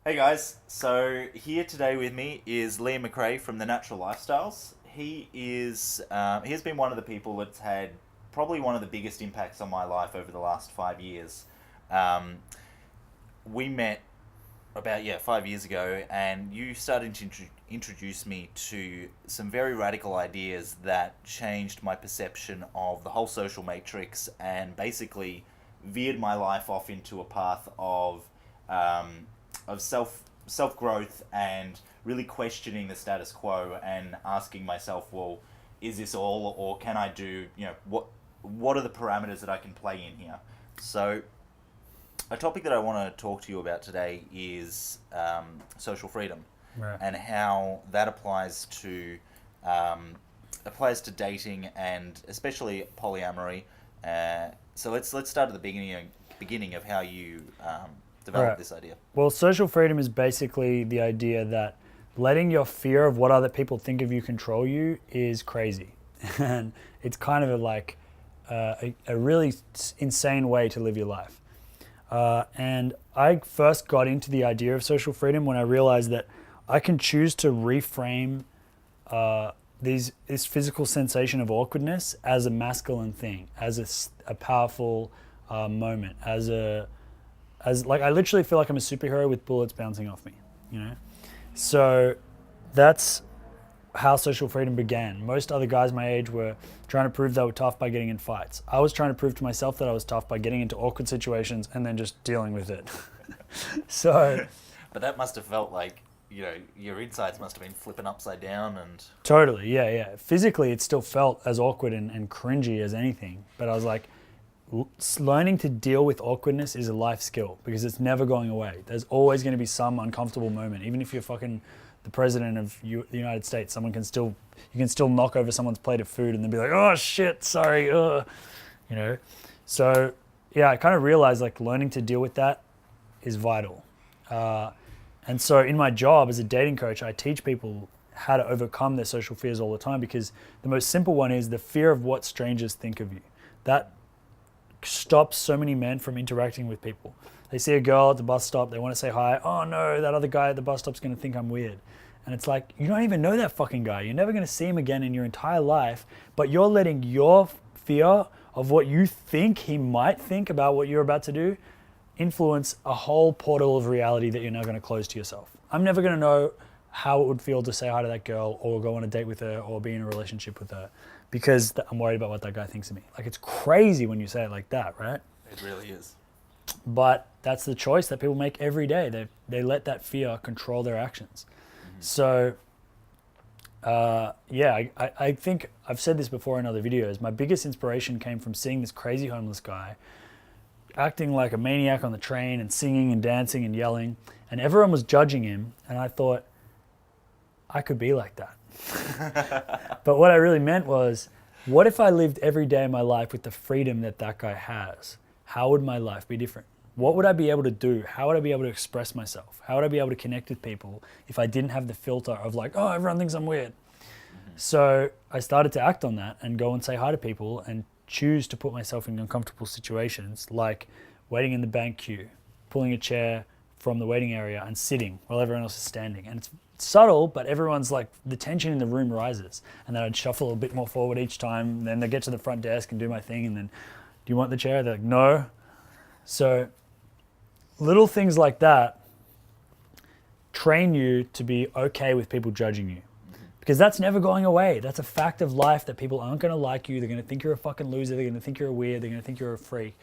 Hey guys, so here today with me is Liam McRae from the Natural Lifestyles. He has been one of the people that's had probably one of the biggest impacts on my life over the last 5 years. Um, we met about 5 years ago, and you started to introduce me to some very radical ideas that changed my perception of the whole social matrix and basically veered my life off into a path um, of self growth and really questioning the status quo and asking myself, well, is this all, or can I do, what are the parameters that I can play in here? So a topic that I want to talk to you about today is social freedom, Right. and how that applies to dating and especially polyamory. So let's start at the beginning of how you developed Right. this idea. Well, social freedom is basically the idea that letting your fear of what other people think of you control you is crazy. And it's kind of a really insane way to live your life. And I first got into the idea of social freedom when I realized that I can choose to reframe this physical sensation of awkwardness as a masculine thing, as a powerful moment, as I literally feel like I'm a superhero with bullets bouncing off me, you know? So that's how social freedom began. Most other guys my age were trying to prove they were tough by getting in fights. I was trying to prove to myself that I was tough by getting into awkward situations and then just dealing with it. So But that must have felt like, your insides must have been flipping upside down and... totally, yeah. Physically, it still felt as awkward and cringy as anything. But I was like, learning to deal with awkwardness is a life skill because it's never going away. There's always going to be some uncomfortable moment. Even if you're fucking the president of the United States, you can still knock over someone's plate of food and then be like, oh shit, sorry, So yeah, I kind of realized like learning to deal with that is vital. And so in my job as a dating coach, I teach people how to overcome their social fears all the time, because the most simple one is the fear of what strangers think of you. That stops so many men from interacting with people. They see a girl at the bus stop, they want to say hi. Oh no, that other guy at the bus stop's going to think I'm weird. And it's like, you don't even know that fucking guy. You're never going to see him again in your entire life, but you're letting your fear of what you think he might think about what you're about to do influence a whole portal of reality that you're now going to close to yourself. I'm never going to know how it would feel to say hi to that girl or go on a date with her or be in a relationship with her because I'm worried about what that guy thinks of me. Like, it's crazy when you say it like that, right? It really is. But that's the choice that people make every day. They let that fear control their actions. Mm-hmm. So, I think I've said this before in other videos. My biggest inspiration came from seeing this crazy homeless guy acting like a maniac on the train and singing and dancing and yelling, and everyone was judging him, and I thought, I could be like that. But what I really meant was, what if I lived every day of my life with the freedom that that guy has? How would my life be different? What would I be able to do? How would I be able to express myself? How would I be able to connect with people if I didn't have the filter of like, oh, everyone thinks I'm weird? Mm-hmm. So I started to act on that and go and say hi to people and choose to put myself in uncomfortable situations, like waiting in the bank queue, pulling a chair from the waiting area and sitting while everyone else is standing. And it's subtle, but everyone's like, the tension in the room rises. And then I'd shuffle a bit more forward each time. Then they get to the front desk and do my thing. And then, do you want the chair? They're like, no. So little things like that train you to be okay with people judging you. Because that's never going away. That's a fact of life that people aren't going to like you. They're going to think you're a fucking loser. They're going to think you're weird. They're going to think you're a freak.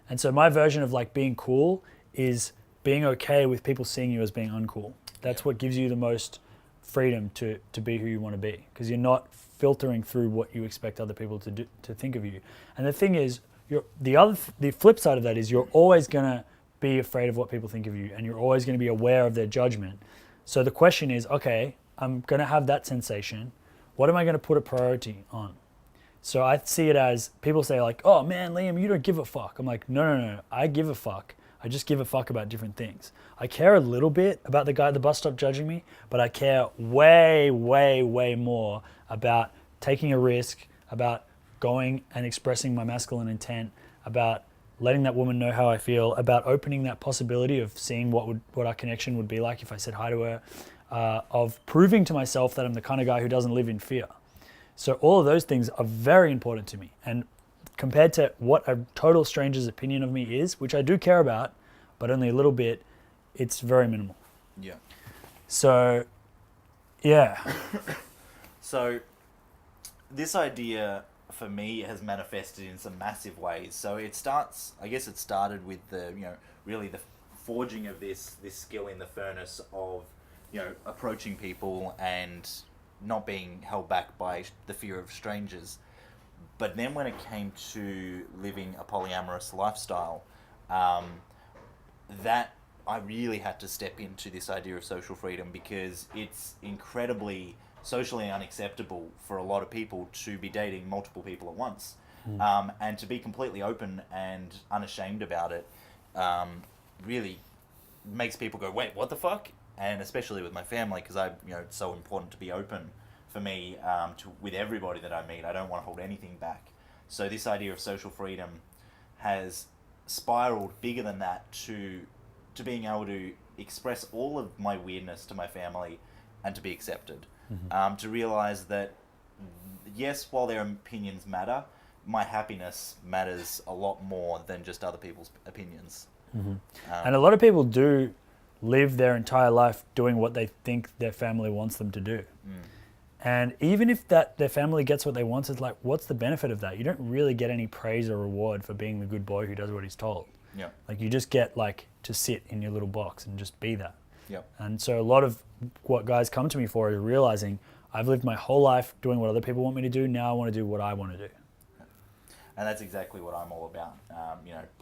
And so my version of like being cool is being okay with people seeing you as being uncool. That's what gives you the most freedom to be who you want to be, because you're not filtering through what you expect other people to think of you. And the thing is, the flip side of that is you're always going to be afraid of what people think of you, and you're always going to be aware of their judgment. So the question is, okay, I'm going to have that sensation. What am I going to put a priority on? So I see it as, people say like, oh man, Liam, you don't give a fuck. I'm like, no. I give a fuck. I just give a fuck about different things. I care a little bit about the guy at the bus stop judging me, but I care way, way, way more about taking a risk, about going and expressing my masculine intent, about letting that woman know how I feel, about opening that possibility of seeing what our connection would be like if I said hi to her, of proving to myself that I'm the kind of guy who doesn't live in fear. So all of those things are very important to me. And compared to what a total stranger's opinion of me is, which I do care about, but only a little bit, it's very minimal. Yeah. So, yeah. So this idea for me has manifested in some massive ways. So it started with really the forging of this skill in the furnace of, approaching people and not being held back by the fear of strangers. But then when it came to living a polyamorous lifestyle, that I really had to step into this idea of social freedom, because it's incredibly socially unacceptable for a lot of people to be dating multiple people at once. And to be completely open and unashamed about it really makes people go, wait, what the fuck? And especially with my family, because it's so important to be open for me with everybody that I meet. I don't want to hold anything back. So this idea of social freedom has spiraled bigger than that to being able to express all of my weirdness to my family and to be accepted. To realize that, yes, while their opinions matter, my happiness matters a lot more than just other people's opinions. And a lot of people do live their entire life doing what they think their family wants them to do. And even if their family gets what they want, it's like, what's the benefit of that? You don't really get any praise or reward for being the good boy who does what he's told. Yeah. Like, you just get to sit in your little box and just be that. Yep. And so a lot of what guys come to me for is realizing I've lived my whole life doing what other people want me to do. Now I want to do what I want to do. And that's exactly what I'm all about.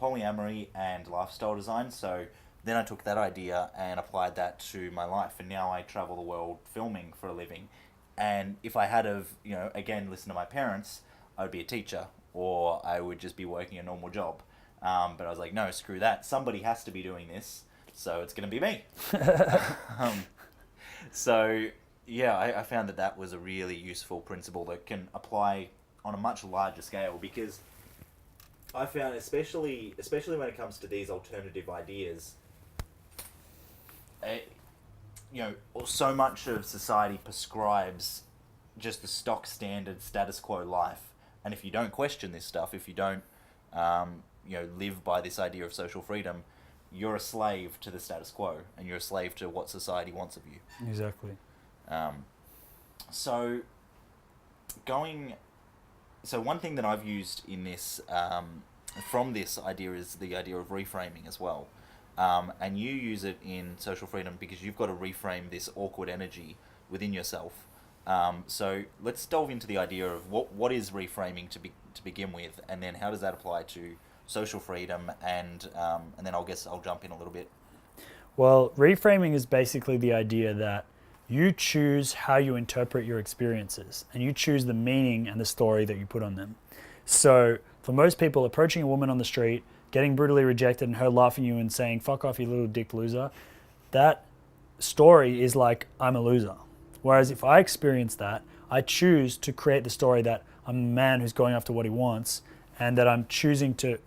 Polyamory and lifestyle design. So then I took that idea and applied that to my life. And now I travel the world filming for a living. And if I had again, listened to my parents, I would be a teacher, or I would just be working a normal job. But I was like, no, screw that. Somebody has to be doing this. So it's going to be me. I found that was a really useful principle that can apply on a much larger scale, because I found, especially when it comes to these alternative ideas, so much of society prescribes just the stock standard status quo life. And if you don't question this stuff, if you don't, live by this idea of social freedom, you're a slave to the status quo, and you're a slave to what society wants of you. Exactly. So one thing that I've used in this, from this idea, is the idea of reframing as well. And you use it in social freedom because you've got to reframe this awkward energy within yourself. So let's delve into the idea of what is reframing to begin with, and then how does that apply to social freedom, and then I'll jump in a little bit. Well, reframing is basically the idea that you choose how you interpret your experiences, and you choose the meaning and the story that you put on them. So for most people, approaching a woman on the street, getting brutally rejected, and her laughing at you and saying, fuck off, you little dick loser, that story is like, I'm a loser. Whereas if I experience that, I choose to create the story that I'm a man who's going after what he wants, and that I'm choosing to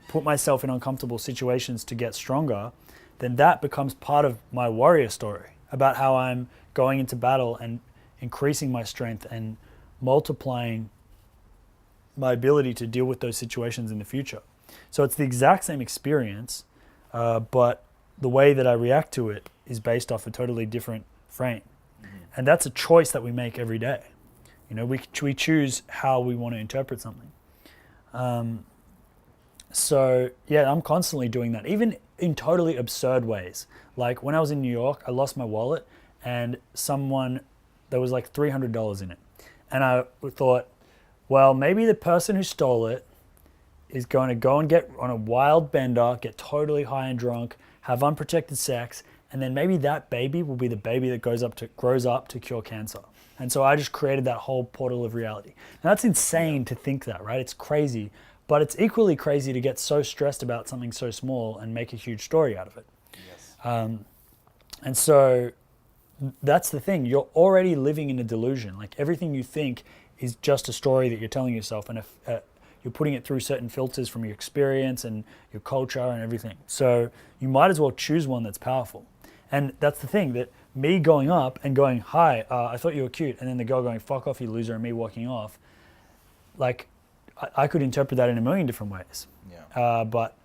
put myself in uncomfortable situations to get stronger, then that becomes part of my warrior story about how I'm going into battle and increasing my strength and multiplying my ability to deal with those situations in the future. So it's the exact same experience, but the way that I react to it is based off a totally different frame. And that's a choice that we make every day. We choose how we want to interpret something. So yeah, I'm constantly doing that, even in totally absurd ways. Like when I was in New York, I lost my wallet, and there was like $300 in it. And I thought, well, maybe the person who stole it is going to go and get on a wild bender, get totally high and drunk, have unprotected sex, and then maybe that baby will be the baby that grows up to cure cancer. And so I just created that whole portal of reality. Now that's insane to think that, right? It's crazy, but it's equally crazy to get so stressed about something so small and make a huge story out of it. Yes. And so that's the thing. You're already living in a delusion. Like everything you think is just a story that you're telling yourself, and you're putting it through certain filters from your experience and your culture and everything. So you might as well choose one that's powerful. And that's the thing, that me going up and going, hi, I thought you were cute, and then the girl going, fuck off, you loser, and me walking off, like, I could interpret that in a million different ways. Yeah. But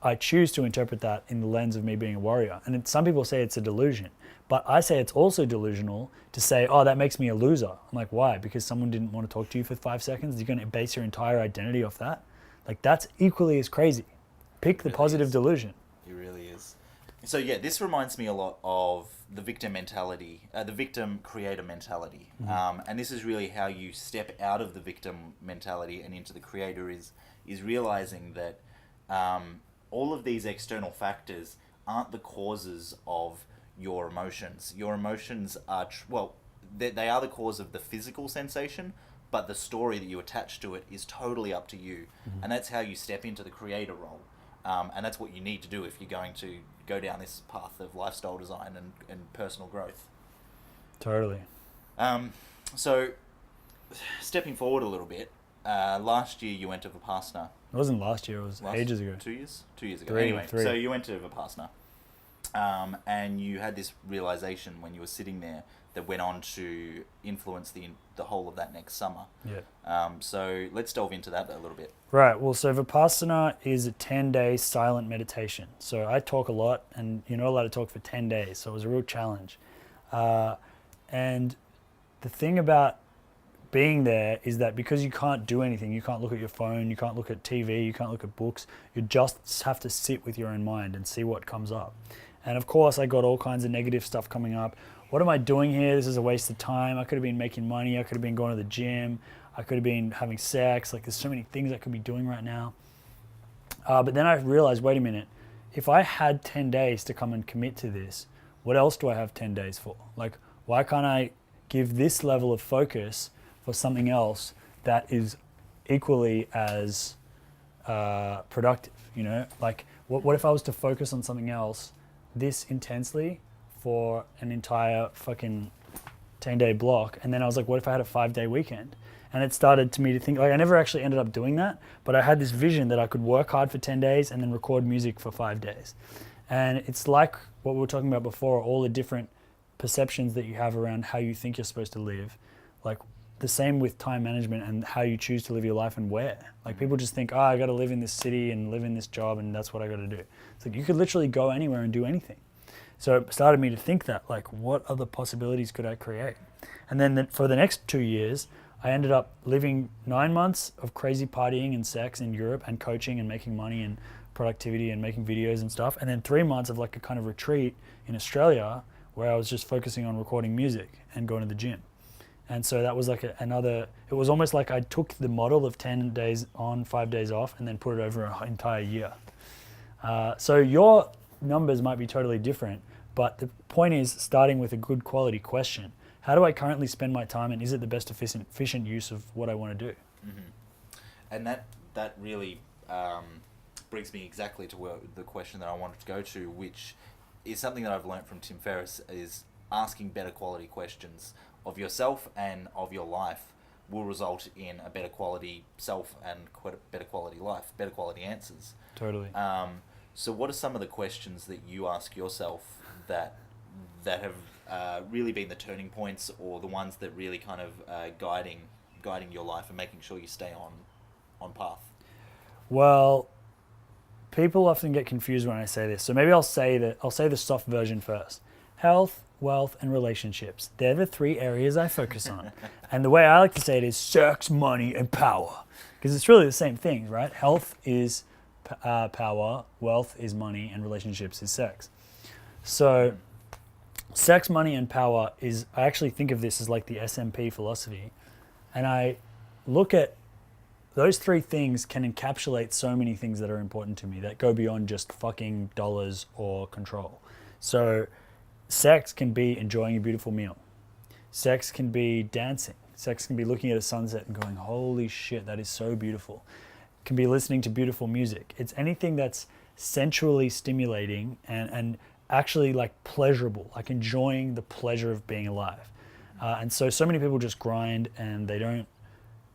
I choose to interpret that in the lens of me being a warrior. And some people say it's a delusion, but I say it's also delusional to say, oh, that makes me a loser. I'm like, why? Because someone didn't want to talk to you for 5 seconds? You're going to base your entire identity off that? Like, that's equally as crazy. Pick the positive delusion. It really is. So yeah, this reminds me a lot of the victim mentality, the victim creator mentality. And this is really how you step out of the victim mentality and into the creator, is realizing that all of these external factors aren't the causes of your emotions. Your emotions are, they are the cause of the physical sensation, but the story that you attach to it is totally up to you. And that's how you step into the creator role. And that's what you need to do if you're going to go down this path of lifestyle design and personal growth. Totally. So, stepping forward a little bit, last year you went to Vipassana. It wasn't last year, it was ages ago. 2 years? 2 years ago. Three. Anyway, so you went to Vipassana. And you had this realization when you were sitting there that went on to influence the whole of that next summer. Yeah. So let's delve into that a little bit. Right. Well, so Vipassana is a 10-day silent meditation. So I talk a lot, and you're not allowed to talk for 10 days. So it was a real challenge. And the thing about being there is that because you can't do anything, you can't look at your phone, you can't look at TV, you can't look at books, you just have to sit with your own mind and see what comes up. And of course, I got all kinds of negative stuff coming up. What am I doing here? This is a waste of time. I could have been making money. I could have been going to the gym. I could have been having sex. Like, there's so many things I could be doing right now. But then I realized, wait a minute, if I had 10 days to come and commit to this, what else do I have 10 days for? Like, why can't I give this level of focus for something else that is equally as productive, you know? Like, what if I was to focus on something else this intensely for an entire fucking 10-day block? And then I was like, what if I had a 5-day weekend? And it started to me to think, like, I never actually ended up doing that, but I had this vision that I could work hard for 10 days and then record music for 5 days. And it's like what we were talking about before, all the different perceptions that you have around how you think you're supposed to live. Like, the same with time management and how you choose to live your life and where. Like, people just think, I got to live in this city and live in this job and that's what I got to do. It's like, you could literally go anywhere and do anything. So it started me to think that, like, what other possibilities could I create? And then for the next 2 years, I ended up living 9 months of crazy partying and sex in Europe and coaching and making money and productivity and making videos and stuff. And then 3 months of like a kind of retreat in Australia where I was just focusing on recording music and going to the gym. And so that was like it was almost like I took the model of 10 days on, 5 days off, and then put it over an entire year. So your numbers might be totally different, but the point is starting with a good quality question. How do I currently spend my time, and is it the best efficient use of what I want to do? Mm-hmm. And that really brings me exactly to the question that I wanted to go to, which is something that I've learned from Tim Ferriss, is asking better quality questions of yourself and of your life will result in a better quality self and better quality life, better quality answers. Totally. So what are some of the questions that you ask yourself that have really been the turning points, or the ones that really kind of guiding your life and making sure you stay on path? Well, people often get confused when I say this. So maybe I'll say the soft version first. Health, wealth, and relationships. They're the 3 areas I focus on. And the way I like to say it is sex, money, and power. Because it's really the same thing, right? Health is power, wealth is money, and relationships is sex. So sex, money, and power is, I actually think of this as like the SMP philosophy. And I look at those 3 things can encapsulate so many things that are important to me that go beyond just fucking dollars or control. So sex can be enjoying a beautiful meal. Sex can be dancing. Sex can be looking at a sunset and going, holy shit, that is so beautiful. It can be listening to beautiful music. It's anything that's sensually stimulating and actually like pleasurable, like enjoying the pleasure of being alive. And so many people just grind and they don't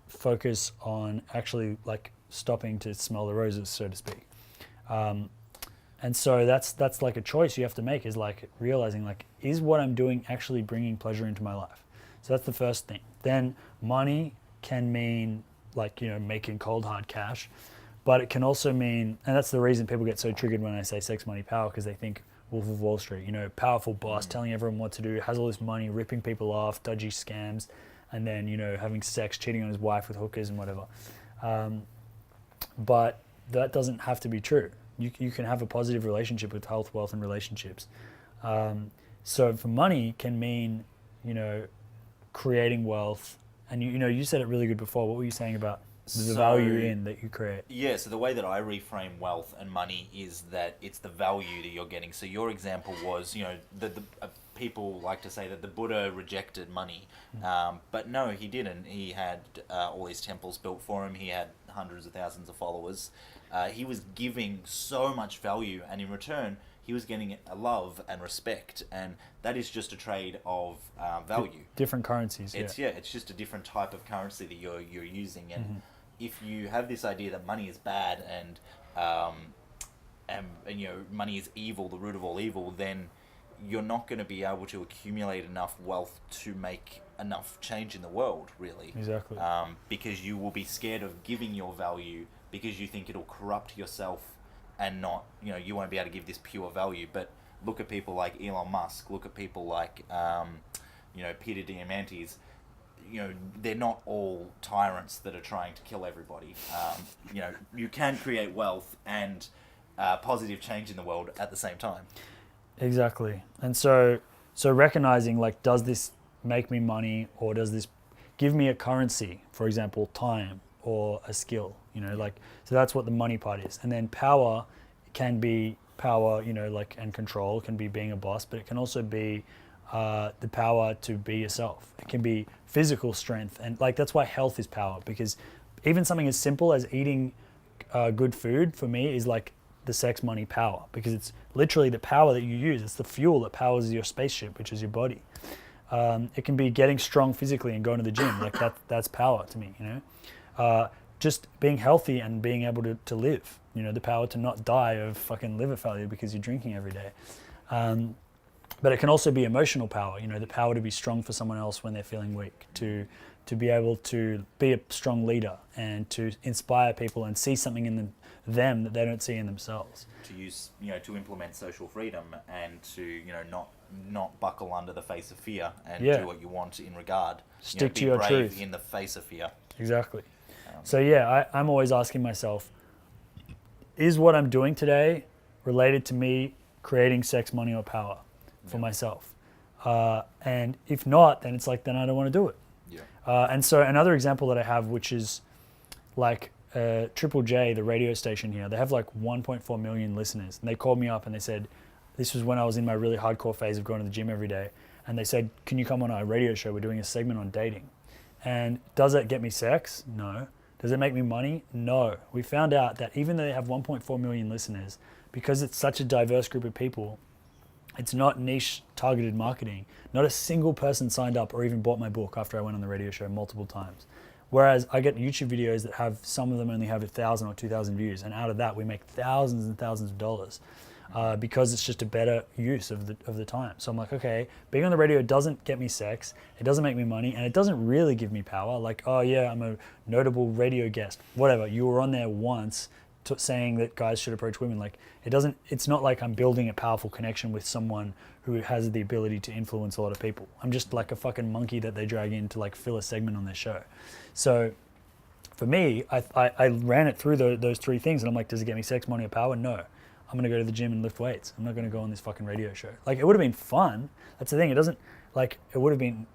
focus on actually like stopping to smell the roses, so to speak. And so that's like a choice you have to make, is like realizing like, is what I'm doing actually bringing pleasure into my life? So that's the first thing. Then money can mean like, you know, making cold hard cash, but it can also mean, and that's the reason people get so triggered when I say sex, money, power, because they think Wolf of Wall Street, you know, powerful boss telling everyone what to do, has all this money, ripping people off, dodgy scams, and then, you know, having sex, cheating on his wife with hookers and whatever. But that doesn't have to be true. You can have a positive relationship with health, wealth, and relationships. So for money can mean, you know, creating wealth. And you know, you said it really good before. What were you saying about the value in that you create? Yeah, so the way that I reframe wealth and money is that it's the value that you're getting. So your example was, you know, the people like to say that the Buddha rejected money, but no, he didn't. He had all these temples built for him. He had hundreds of thousands of followers. He was giving so much value, and in return, he was getting a love and respect, and that is just a trade of value. Different currencies. It's it's just a different type of currency that you're using, and if you have this idea that money is bad and you know, money is evil, the root of all evil, then you're not going to be able to accumulate enough wealth to make enough change in the world, really. Exactly. Because you will be scared of giving your value because you think it'll corrupt yourself, and not, you know, you won't be able to give this pure value. But look at people like Elon Musk, look at people like, you know, Peter Diamandis. You know, they're not all tyrants that are trying to kill everybody. You know, you can create wealth and positive change in the world at the same time. Exactly. And so recognizing, like, does this make me money, or does this give me a currency, for example, time or a skill, you know, like, so that's what the money part is. And then power can be power, you know, like, and control can be being a boss, but it can also be the power to be yourself. It can be physical strength. And like, that's why health is power, because even something as simple as eating good food for me is like the sex, money, power, because it's literally the power that you use. It's the fuel that powers your spaceship, which is your body. It can be getting strong physically and going to the gym. Like that's power to me, you know. Just being healthy and being able to live, you know, the power to not die of fucking liver failure because you're drinking every day. But it can also be emotional power, you know, the power to be strong for someone else when they're feeling weak, to be able to be a strong leader and to inspire people and see something in them that they don't see in themselves. To use, you know, to implement social freedom and to, you know, not buckle under the face of fear and do what you want in regard. Stick you know, to your truth in the face of fear. Exactly. So yeah, I'm always asking myself, is what I'm doing today related to me creating sex, money, or power for myself? And if not, then it's like, then I don't want to do it. Yeah. And so another example that I have, which is like Triple J, the radio station here, they have like 1.4 million listeners. And they called me up and they said, this was when I was in my really hardcore phase of going to the gym every day. And they said, can you come on our radio show? We're doing a segment on dating. And does it get me sex? No. Does it make me money? No. We found out that even though they have 1.4 million listeners, because it's such a diverse group of people, it's not niche targeted marketing. Not a single person signed up or even bought my book after I went on the radio show multiple times. Whereas I get YouTube videos that have, some of them only have 1,000 or 2,000 views. And out of that, we make thousands and thousands of dollars. Because it's just a better use of the time. So I'm like, okay, being on the radio doesn't get me sex, it doesn't make me money, and it doesn't really give me power. Like, oh yeah, I'm a notable radio guest, whatever. You were on there once saying that guys should approach women. Like, it's not like I'm building a powerful connection with someone who has the ability to influence a lot of people. I'm just like a fucking monkey that they drag in to like fill a segment on their show. So for me, I ran it through those three things, and I'm like, does it get me sex, money, or power? No. I'm going to go to the gym and lift weights. I'm not going to go on this fucking radio show. Like, it would have been fun. That's the thing. It doesn't, like, it would have been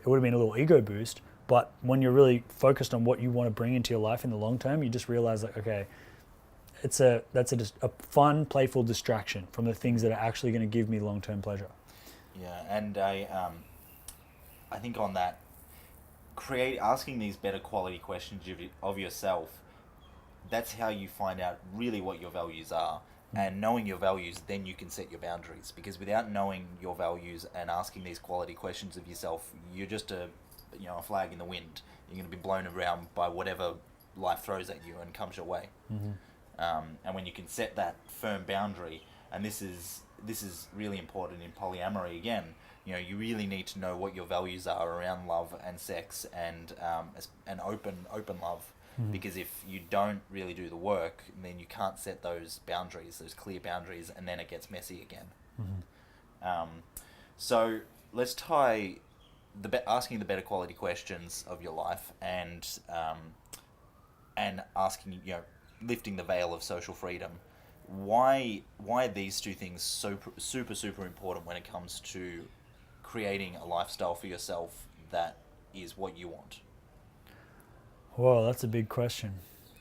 a little ego boost. But when you're really focused on what you want to bring into your life in the long term, you just realize, like, okay, that's a fun, playful distraction from the things that are actually going to give me long-term pleasure. Yeah, and I think on that, asking these better quality questions of yourself, that's how you find out really what your values are. And knowing your values, then you can set your boundaries. Because without knowing your values and asking these quality questions of yourself, you're just a a flag in the wind. You're going to be blown around by whatever life throws at you and comes your way. And when you can set that firm boundary, and this is really important in polyamory again. You really need to know what your values are around love and sex and open love. Because if you don't really do the work, then you can't set those boundaries, those clear boundaries, and then it gets messy again. So let's tie asking the better quality questions of your life and asking, lifting the veil of social freedom. Why are these two things so super important when it comes to creating a lifestyle for yourself that is what you want? Whoa, that's a big question.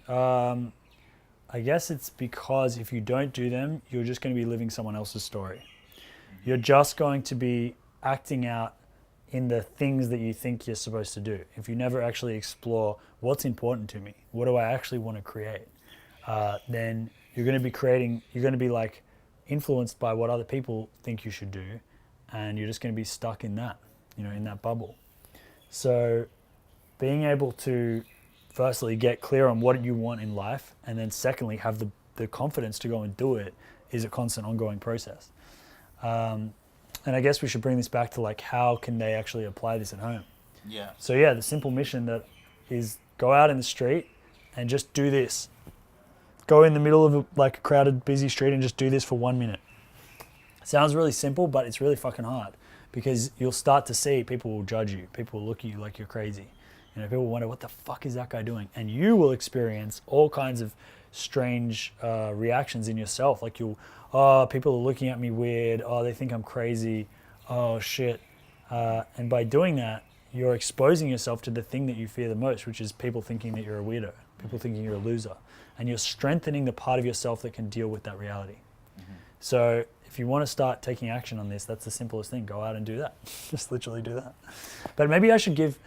I guess it's because if you don't do them, you're just going to be living someone else's story. You're just going to be acting out in the things that you think you're supposed to do. If you never actually explore what's important to me, what do I actually want to create, then you're going to be like influenced by what other people think you should do, and you're just going to be stuck in that, in that bubble. So being able to firstly get clear on what you want in life, and then secondly have the confidence to go and do it is a constant ongoing process. And I guess we should bring this back to like, how can they actually apply this at home? Yeah. So yeah, the simple mission that is go out in the street and just do this. Go in the middle of a crowded, busy street and just do this for 1 minute. Sounds really simple, but it's really fucking hard because you'll start to see people will judge you. People will look at you like you're crazy. People wonder, what the fuck is that guy doing? And you will experience all kinds of strange reactions in yourself. Like people are looking at me weird. Oh, they think I'm crazy. Oh, shit. And by doing that, you're exposing yourself to the thing that you fear the most, which is people thinking that you're a weirdo, people thinking you're a loser. And you're strengthening the part of yourself that can deal with that reality. So if you want to start taking action on this, that's the simplest thing. Go out and do that. Just literally do that. But maybe I should give...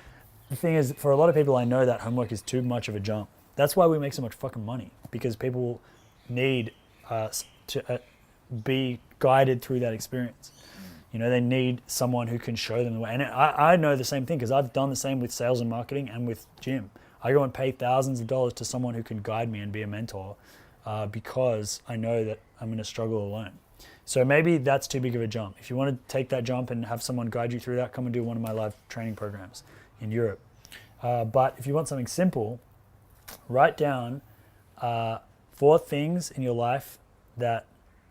The thing is, for a lot of people, I know that homework is too much of a jump. That's why we make so much fucking money, because people need us to be guided through that experience. They need someone who can show them the way. And I know the same thing because I've done the same with sales and marketing and with gym. I go and pay thousands of dollars to someone who can guide me and be a mentor because I know that I'm going to struggle alone. So maybe that's too big of a jump. If you want to take that jump and have someone guide you through that, come and do one of my live training programs in Europe. But if you want something simple, write down 4 things in your life that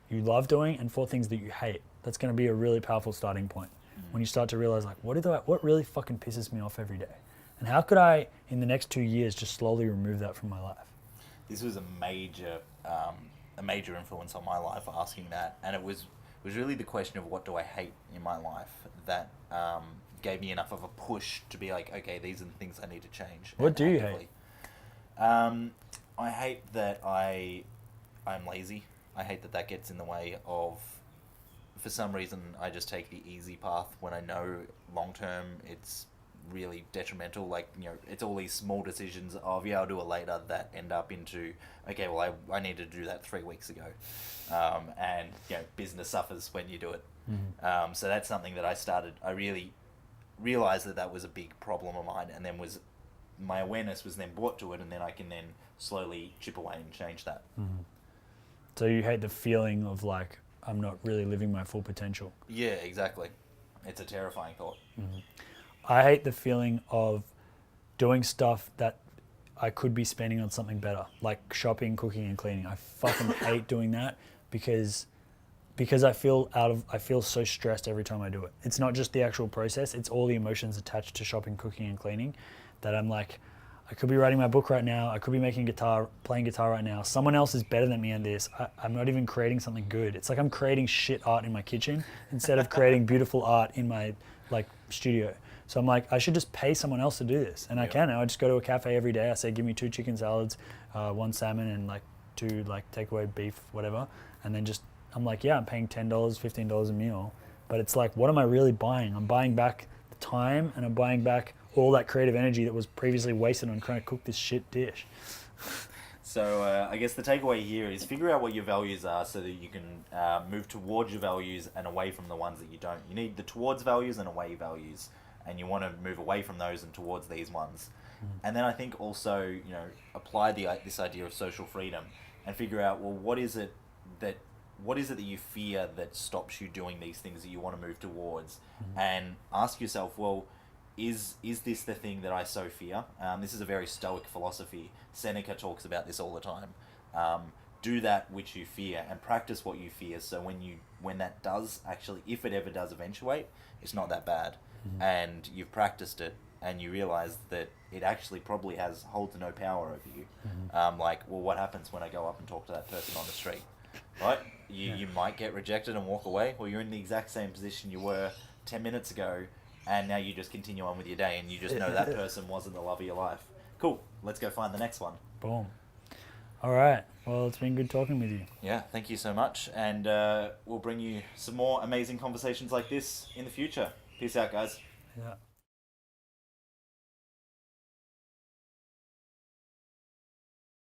you love doing and 4 things that you hate. That's going to be a really powerful starting point when you start to realize, like, what really fucking pisses me off every day? And how could I, in the next 2 years, just slowly remove that from my life? This was a major influence on my life, asking that. And it was really the question of what do I hate in my life that gave me enough of a push to be like, okay, these are the things I need to change. What do you hate? I hate that I'm lazy. I hate that gets in the way of, for some reason, I just take the easy path when I know long term it's really detrimental. Like, it's all these small decisions of, I'll do it later, that end up into, okay, well, I needed to do that 3 weeks ago. And, business suffers when you do it. So that's something that I really realized that was a big problem of mine, and then my awareness was then brought to it, and then I can then slowly chip away and change that. So you hate the feeling of like, I'm not really living my full potential. Yeah, exactly. It's a terrifying thought. I hate the feeling of doing stuff that I could be spending on something better, like shopping, cooking, and cleaning. I fucking hate doing that because I feel so stressed every time I do it. It's not just the actual process, it's all the emotions attached to shopping, cooking, and cleaning that I'm like, I could be writing my book right now, I could be playing guitar right now. Someone else is better than me at this. I'm not even creating something good. It's like I'm creating shit art in my kitchen instead of creating beautiful art in my studio. So I'm like, I should just pay someone else to do this. And I can now. I just go to a cafe every day. I say, give me 2 chicken salads, 1 salmon, and 2 takeaway beef, whatever. And then I'm like, yeah, I'm paying $10, $15 a meal. But it's like, what am I really buying? I'm buying back the time, and I'm buying back all that creative energy that was previously wasted on trying to cook this shit dish. So I guess the takeaway here is figure out what your values are so that you can move towards your values and away from the ones that you don't. You need the towards values and away values. and you want to move away from those and towards these ones. And then I think also, apply this idea of social freedom and figure out, well, what is it that you fear that stops you doing these things that you want to move towards? And ask yourself, well, is this the thing that I so fear? This is a very Stoic philosophy. Seneca talks about this all the time. Do that which you fear and practice what you fear. So when that does actually, if it ever does eventuate, it's not that bad. And you've practiced it, and you realize that it actually probably holds no power over you. Well, what happens when I go up and talk to that person on the street? Right? You might get rejected and walk away. Well, you're in the exact same position you were 10 minutes ago, and now you just continue on with your day, and you just know that person wasn't the love of your life. Cool. Let's go find the next one. Boom. All right. Well, it's been good talking with you. Yeah, thank you so much. And we'll bring you some more amazing conversations like this in the future. Peace out, guys. Yeah.